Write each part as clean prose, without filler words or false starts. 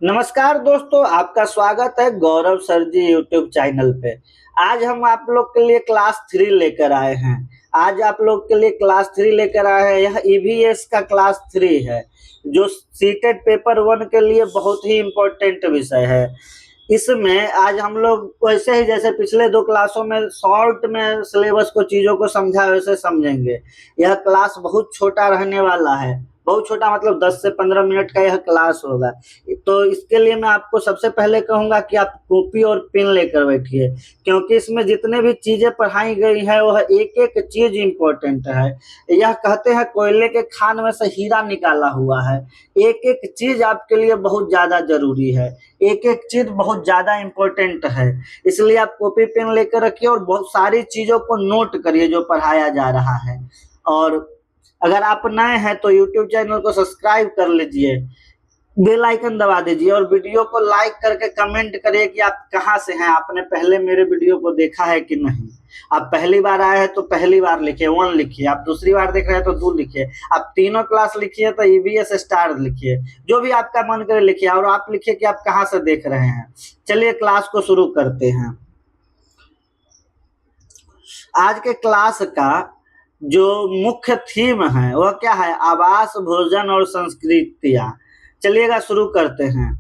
नमस्कार दोस्तों, आपका स्वागत है गौरव सर जी यूट्यूब चैनल पे। आज हम आप लोग के लिए क्लास 3 लेकर आए हैं। आज आप लोग के लिए क्लास 3 लेकर आए हैं। यह ईवीएस का क्लास 3 है, जो सीटेट पेपर 1 के लिए बहुत ही इम्पोर्टेंट विषय है। इसमें आज हम लोग वैसे ही जैसे पिछले 2 क्लासों में शॉर्ट में सिलेबस को चीजों को समझा वैसे समझेंगे। यह क्लास बहुत छोटा रहने वाला है। बहुत छोटा मतलब 10 से 15 मिनट का यह क्लास होगा। तो इसके लिए मैं आपको सबसे पहले कहूंगा कि आप कॉपी और पेन लेकर बैठिए, क्योंकि इसमें जितने भी चीजें पढ़ाई गई है वह एक एक चीज इम्पोर्टेंट है। यह कहते हैं कोयले के खान में से हीरा निकाला हुआ है। एक एक चीज आपके लिए बहुत ज्यादा जरूरी है। एक एक चीज बहुत ज्यादा इम्पोर्टेंट है। इसलिए आप कॉपी पेन लेकर रखिए और बहुत सारी चीजों को नोट करिए जो पढ़ाया जा रहा है। और अगर आप नए हैं तो यूट्यूब चैनल को सब्सक्राइब कर लीजिए, बेल आइकन दबा दीजिए और वीडियो को लाइक करके कमेंट करिए कि आप कहाँ से हैं, आपने पहले मेरे वीडियो को देखा है कि नहीं। आप पहली बार आए हैं तो पहली बार लिखिए 1 लिखिए, आप दूसरी बार देख रहे हैं तो 2 लिखिए, आप तीनों क्लास लिखिए तो ईवीएस स्टार लिखिए, जो भी आपका मन करे लिखिए। और आप लिखिए कि आप कहाँ से देख रहे हैं। चलिए क्लास को शुरू करते हैं। आज के क्लास का जो मुख्य थीम है वह क्या है? आवास, भोजन और संस्कृतियां। चलिएगा शुरू करते हैं।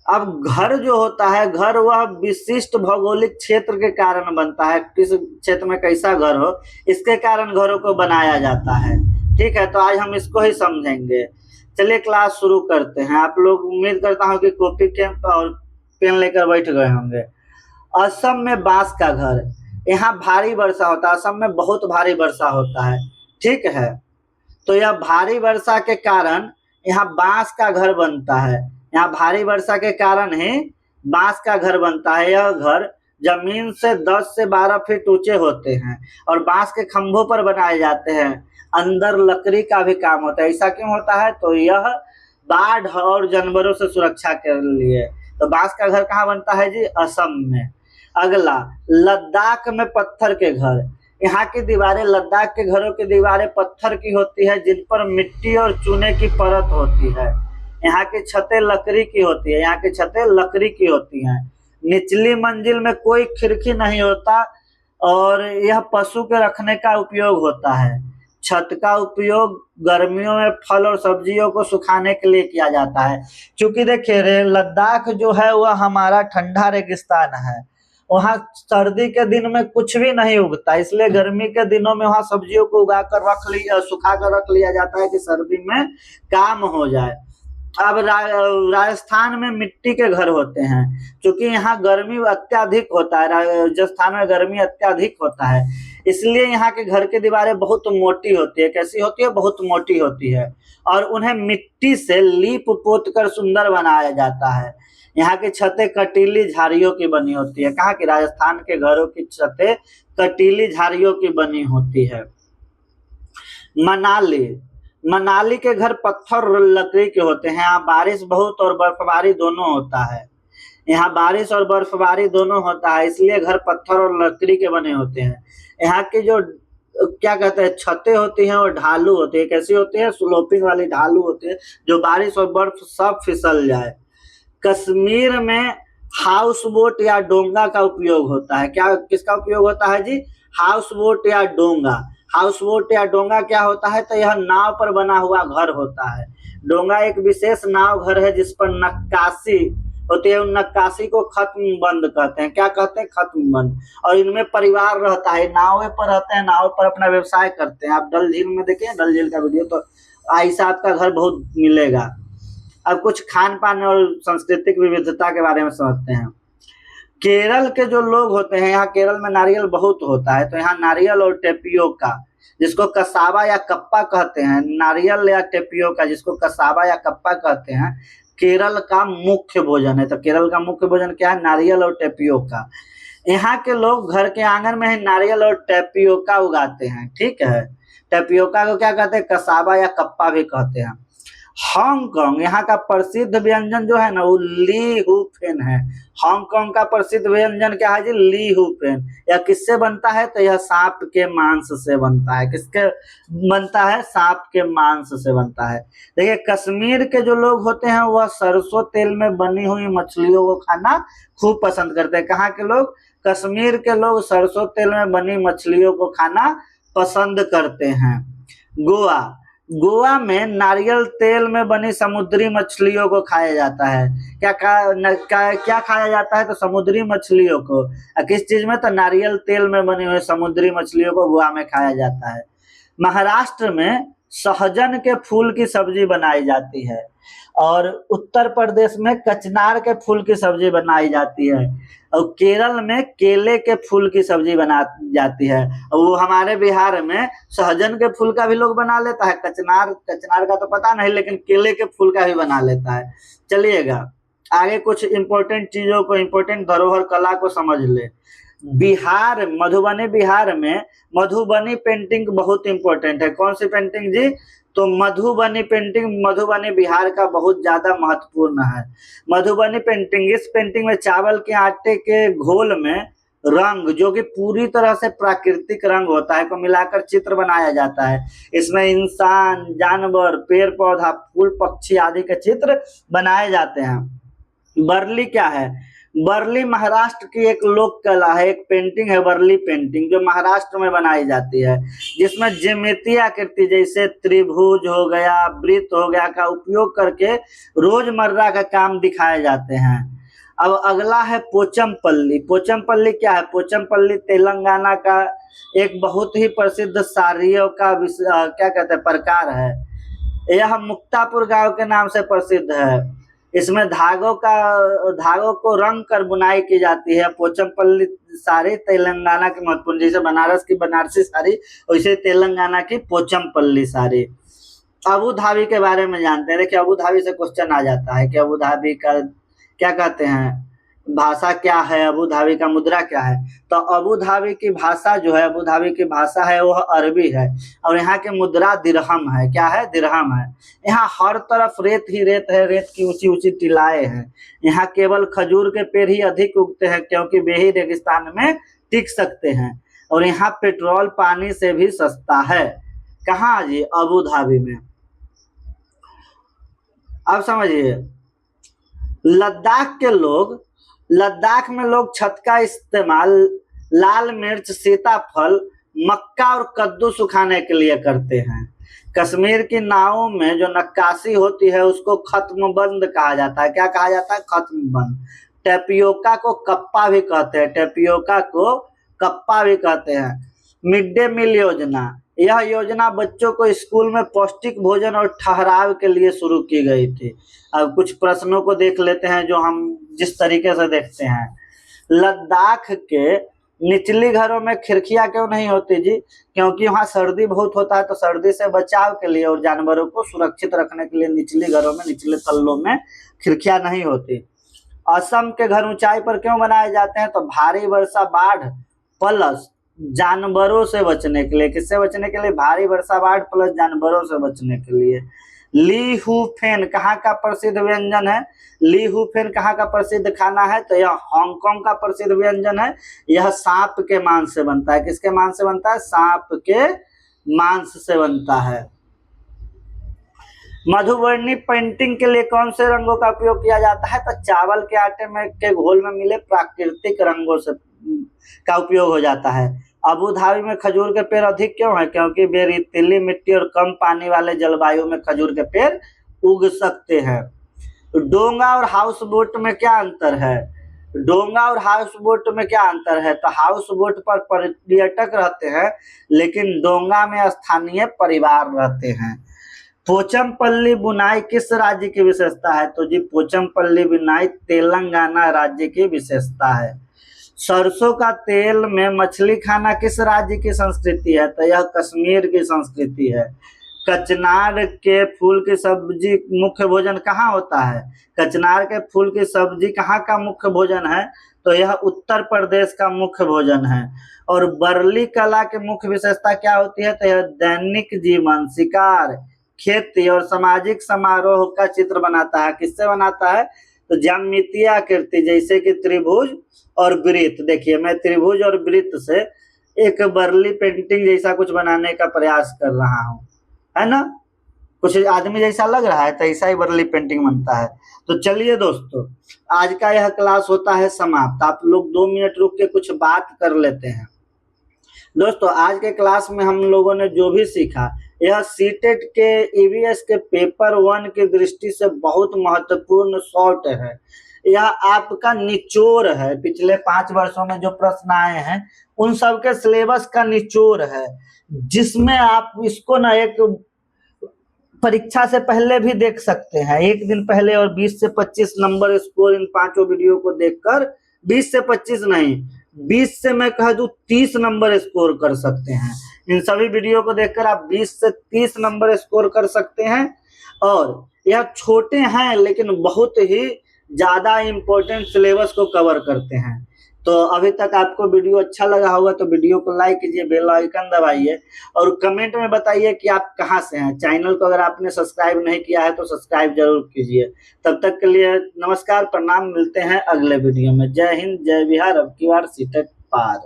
अब घर जो होता है, घर वह विशिष्ट भौगोलिक क्षेत्र के कारण बनता है। किस क्षेत्र में कैसा घर हो, इसके कारण घरों को बनाया जाता है। ठीक है, तो आज हम इसको ही समझेंगे। चलिए क्लास शुरू करते हैं। आप लोग, उम्मीद करता हूँ कि कॉपी और पेन लेकर बैठ गए होंगे। असम में बांस का घर। यहाँ भारी वर्षा होता है। असम में बहुत भारी वर्षा होता है। ठीक है, तो यह भारी वर्षा के कारण यहाँ बांस का घर बनता है। यहाँ भारी वर्षा के कारण ही बांस का घर बनता है। यह घर जमीन से 10 से 12 फीट ऊंचे होते हैं और बांस के खंभों पर बनाए जाते हैं। अंदर लकड़ी का भी काम होता है। ऐसा क्यों होता है? तो यह बाढ़ और जानवरों से सुरक्षा के लिए। तो बांस का घर कहाँ बनता है जी? असम में। अगला, लद्दाख में पत्थर के घर। यहाँ की दीवारें, लद्दाख के घरों की दीवारें पत्थर की होती है, जिन पर मिट्टी और चूने की परत होती है। यहाँ की छतें लकड़ी की होती है। यहाँ की छतें लकड़ी की होती हैं। निचली मंजिल में कोई खिड़की नहीं होता और यह पशु के रखने का उपयोग होता है। छत का उपयोग गर्मियों में फल और सब्जियों को सुखाने के लिए किया जाता है। क्योंकि देखिए, लद्दाख जो है वह हमारा ठंडा रेगिस्तान है। वहां सर्दी के दिन में कुछ भी नहीं उगता, इसलिए गर्मी के दिनों में वहां सब्जियों को उगा कर रख लिया, सुखा कर रख लिया जाता है कि सर्दी में काम हो जाए। अब राजस्थान में मिट्टी के घर होते हैं, क्योंकि यहाँ गर्मी अत्यधिक होता है। राजस्थान में गर्मी अत्यधिक होता है, इसलिए यहाँ के घर की दीवारें बहुत मोटी होती है। कैसी होती है? बहुत मोटी होती है। और उन्हें मिट्टी से लीप पोत कर सुंदर बनाया जाता है। यहाँ की छतें कटीली झाड़ियों की बनी होती है। कहाँ की? राजस्थान के घरों की छतें कटीली झाड़ियों की बनी होती है। मनाली, मनाली के घर पत्थर और लकड़ी के होते हैं। यहाँ बारिश बहुत और बर्फबारी दोनों होता है। यहाँ बारिश और बर्फबारी दोनों होता है, इसलिए घर पत्थर और लकड़ी के बने होते हैं। यहाँ की जो क्या कहते हैं छतें होती हैं वो ढालू होती है। कैसी होती है? स्लोपिंग वाली ढालू होती है, जो बारिश और बर्फ सब फिसल जाए। कश्मीर में हाउस बोट या डोंगा का उपयोग होता है। क्या, किसका उपयोग होता है जी? हाउस बोट या डोंगा। हाउस बोट या डोंगा क्या होता है? तो यह नाव पर बना हुआ घर होता है। डोंगा एक विशेष नाव घर है जिस पर नक्काशी होती है। उन नक्काशी को खत्म बंद कहते हैं। क्या कहते हैं? खत्म बंद। और इनमें परिवार रहता है, नावे पर रहते हैं, नाव पर अपना व्यवसाय करते हैं। आप डल झील में देखें, डल झील का वीडियो, तो ऐसा आपका घर बहुत मिलेगा। अब कुछ खान पान और सांस्कृतिक विविधता के बारे में समझते हैं। केरल के जो लोग होते हैं, यहाँ केरल में नारियल बहुत होता है, तो यहाँ नारियल और टेपियोका, जिसको कसावा या कप्पा कहते हैं, नारियल या टेपियोका जिसको कसावा या कप्पा कहते हैं, केरल का मुख्य भोजन है। तो केरल का मुख्य भोजन क्या है? नारियल और टेपियोका। यहाँ के लोग घर के आंगन में ही नारियल और टेपियोका उगाते हैं। ठीक है, टेपियोका को क्या कहते हैं? कसावा या कप्पा भी कहते हैं। हांगकांग, यहाँ का प्रसिद्ध व्यंजन जो है ना वो ली हू फेन है। हांगकांग का प्रसिद्ध व्यंजन क्या है जी? ली हू फेन। यह किससे बनता है? तो यह सांप के मांस से बनता है। किसके बनता है? सांप के मांस से बनता है। देखिए कश्मीर के जो लोग होते हैं वह सरसों तेल में बनी हुई मछलियों को खाना खूब पसंद करते हैं। कहाँ के लोग? कश्मीर के लोग सरसों तेल में बनी मछलियों को खाना पसंद करते हैं। गोवा, गोवा में नारियल तेल में बनी समुद्री मछलियों को खाया जाता है। क्या खाया जाता है? तो समुद्री मछलियों को। किस चीज में? तो नारियल तेल में बनी हुई समुद्री मछलियों को गोवा में खाया जाता है। महाराष्ट्र में सहजन के फूल की सब्जी बनाई जाती है और उत्तर प्रदेश में कचनार के फूल की सब्जी बनाई जाती है और केरल में केले के फूल की सब्जी बनाई जाती है। और वो हमारे बिहार में सहजन के फूल का भी लोग बना लेता है, कचनार का तो पता नहीं, लेकिन केले के फूल का भी बना लेता है। चलिएगा आगे कुछ इंपॉर्टेंट चीजों को, इंपॉर्टेंट धरोहर कला को समझ ले। बिहार, मधुबनी बिहार में मधुबनी पेंटिंग बहुत इंपॉर्टेंट है। कौन सी पेंटिंग जी? तो मधुबनी पेंटिंग मधुबनी बिहार का बहुत ज्यादा महत्वपूर्ण है। मधुबनी पेंटिंग, इस पेंटिंग में चावल के आटे के घोल में रंग जो कि पूरी तरह से प्राकृतिक रंग होता है को मिलाकर चित्र बनाया जाता है। इसमें इंसान, जानवर, पेड़ पौधा, फूल पक्षी आदि के चित्र बनाए जाते हैं। बरली क्या है? बरली महाराष्ट्र की एक लोक कला है, एक पेंटिंग है बरली पेंटिंग जो महाराष्ट्र में बनाई जाती है, जिसमें ज्यामितीय आकृति जैसे त्रिभुज हो गया, वृत्त हो गया का उपयोग करके रोजमर्रा का काम दिखाए जाते हैं। अब अगला है पोचमपल्ली। पोचमपल्ली क्या है? पोचमपल्ली तेलंगाना का एक बहुत ही प्रसिद्ध साड़ियों का क्या कहते हैं प्रकार है। यह मुक्तापुर गांव के नाम से प्रसिद्ध है। इसमें धागों को रंग कर बुनाई की जाती है। पोचमपल्ली साड़ी तेलंगाना की महत्वपूर्ण, जैसे बनारस की बनारसी साड़ी वैसे तेलंगाना की पोचमपल्ली साड़ी। अबू धाबी के बारे में जानते हैं। देखिए अबू धाबी से क्वेश्चन आ जाता है कि अबू धाबी का क्या कहते हैं, भाषा क्या है, अबू धाबी का मुद्रा क्या है? तो अबू धाबी की भाषा जो है, अबू धाबी की भाषा है वह अरबी है और यहाँ की मुद्रा दिरहम है। क्या है? दिरहम है। यहाँ हर तरफ रेत ही रेत है, रेत की ऊंची ऊंची टिलाएं हैं। यहाँ केवल खजूर के पेड़ ही अधिक उगते हैं क्योंकि वे ही रेगिस्तान में टिक सकते हैं और यहाँ पेट्रोल पानी से भी सस्ता है। कहाँ जी? अबू धाबी में। अब समझिए लद्दाख में लोग छत का इस्तेमाल लाल मिर्च, सीताफल, मक्का और कद्दू सुखाने के लिए करते हैं। कश्मीर की नावों में जो नक्काशी होती है उसको खत्मबंद कहा जाता है। क्या कहा जाता है? खत्मबंद। टेपियोका को कप्पा भी कहते हैं, टेपियोका को कप्पा भी कहते हैं। मिड डे मील योजना, यह योजना बच्चों को स्कूल में पौष्टिक भोजन और ठहराव के लिए शुरू की गई थी। अब कुछ प्रश्नों को देख लेते हैं जो हम जिस तरीके से देखते हैं। लद्दाख के निचली घरों में खिड़कियां क्यों नहीं होती जी? क्योंकि वहाँ सर्दी बहुत होता है, तो सर्दी से बचाव के लिए और जानवरों को सुरक्षित रखने के लिए निचली घरों में, निचले तल्लों में खिड़कियां नहीं होती। असम के घर ऊंचाई पर क्यों बनाए जाते हैं? तो भारी वर्षा, बाढ़ प्लस जानवरों से बचने के लिए। किससे बचने के लिए? भारी वर्षा, बाढ़ प्लस जानवरों से बचने के लिए। ली हू फेन कहाँ का प्रसिद्ध व्यंजन है? ली हू फेन कहाँ का प्रसिद्ध खाना है? तो यह हांगकांग का प्रसिद्ध व्यंजन है। यह सांप के मांस से बनता है। किसके मांस से बनता है? सांप के मांस से बनता है। मधुबनी पेंटिंग के लिए कौन से रंगों का उपयोग किया जाता है? तो चावल के आटे में के घोल में मिले प्राकृतिक रंगों से का उपयोग हो जाता है। अबू धाबी में खजूर के पेड़ अधिक क्यों है? क्योंकि वे रेतीली मिट्टी और कम पानी वाले जलवायु में खजूर के पेड़ उग सकते हैं। डोंगा और हाउस बोट में क्या अंतर है? डोंगा और हाउस बोट में क्या अंतर है? तो हाउस बोट पर पर्यटक रहते हैं लेकिन डोंगा में स्थानीय परिवार रहते हैं। पोचमपल्ली बुनाई किस राज्य की विशेषता है? तो जी पोचमपल्ली बुनाई तेलंगाना राज्य की विशेषता है। सरसों का तेल में मछली खाना किस राज्य की संस्कृति है? तो यह कश्मीर की संस्कृति है। कचनार के फूल की सब्जी मुख्य भोजन कहाँ होता है? कचनार के फूल की सब्जी कहाँ का मुख्य भोजन है? तो यह उत्तर प्रदेश का मुख्य भोजन है। और बरली कला की मुख्य विशेषता क्या होती है? तो यह दैनिक जीवन, शिकार, खेती और सामाजिक समारोह का चित्र बनाता है। किससे बनाता है? तो ज्यामितीय आकृति जैसे कि त्रिभुज और वृत्त। देखिए मैं त्रिभुज और वृत्त से एक वर्ली पेंटिंग जैसा कुछ बनाने का प्रयास कर रहा हूँ, है ना? कुछ आदमी जैसा लग रहा है तो ऐसा ही वर्ली पेंटिंग बनता है। तो चलिए दोस्तों, आज का यह क्लास होता है समाप्त। आप लोग 2 मिनट रुक के कुछ बात कर लेते हैं। दोस्तों आज के क्लास में हम लोगों ने जो भी सीखा, यह सीटेट के ईवीएस के पेपर 1 की दृष्टि से बहुत महत्वपूर्ण शॉर्ट है। यह आपका निचोड़ है। पिछले 5 वर्षों में जो प्रश्न आए हैं उन सब के सिलेबस का निचोड़ है, जिसमें आप इसको ना एक परीक्षा से पहले भी देख सकते हैं, एक दिन पहले, और 20 से 25 नंबर स्कोर इन 5 वीडियो को देखकर, 20 से 25 नहीं, 20 से मैं कह दूं 30 नंबर स्कोर कर सकते हैं। इन सभी वीडियो को देखकर आप 20 से 30 नंबर स्कोर कर सकते हैं। और यह छोटे हैं लेकिन बहुत ही ज्यादा इंपॉर्टेंट सिलेबस को कवर करते हैं। तो अभी तक आपको वीडियो अच्छा लगा होगा तो वीडियो को लाइक कीजिए, बेल आइकन दबाइए और कमेंट में बताइए कि आप कहाँ से हैं। चैनल को अगर आपने सब्सक्राइब नहीं किया है तो सब्सक्राइब जरूर कीजिए। तब तक के लिए नमस्कार, प्रणाम, मिलते हैं अगले वीडियो में। जय हिंद, जय बिहार, अब की बार सीटेट पार।